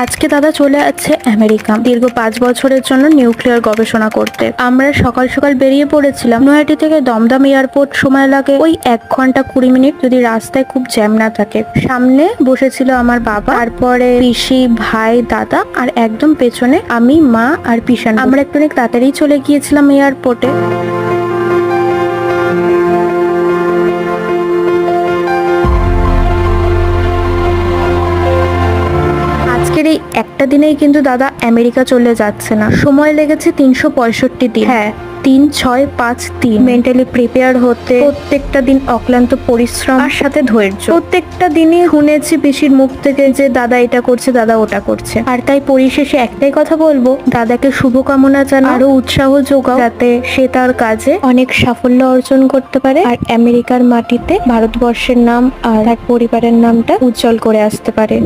আজকে দাদা চলে যাচ্ছে আমেরিকা দীর্ঘ 5 বছরের জন্য নিউক্লিয়ার গবেষণা করতে। আমরা সকাল সকাল বেরিয়ে পড়েছিলাম। নয়াটি থেকে দমদম এয়ারপোর্ট সময় লাগে ওই 1 ঘন্টা 20 মিনিট, যদি রাস্তায় খুব জ্যাম না থাকে। সামনে বসেছিল আমার বাবা, তারপরে পিসি, ভাই, দাদা, আর একদম পেছনে আমি, মা আর পিসান। আমরা একটু তাড়াতাড়ি চলে গিয়েছিলাম এয়ারপোর্টে। আজকের এই একটা দিনেই কিন্তু দাদা আমেরিকা চলে যাচ্ছে না, সময় লেগেছে 365 দিন। হ্যাঁ, 3-6-5-3 মেন্টালি প্রিপেয়ার হতে, প্রত্যেকটা দিন অক্লান্ত পরিশ্রম আর সাথে ধৈর্য। প্রত্যেকটা দিনই শুনেছি পিসির মুখ থেকে যে দাদা এটা করছে, দাদা ওটা করছে। আর তাই পরিশেষে একটাই কথা বলবো, দাদাকে শুভকামনা জানাও, আরো উৎসাহ যোগাও যাতে সে তার কাজে অনেক সাফল্য অর্জন করতে পারে আর আমেরিকার মাটিতে ভারতবর্ষের নাম আর তার পরিবারের নামটা উজ্জ্বল করে আসতে পারে।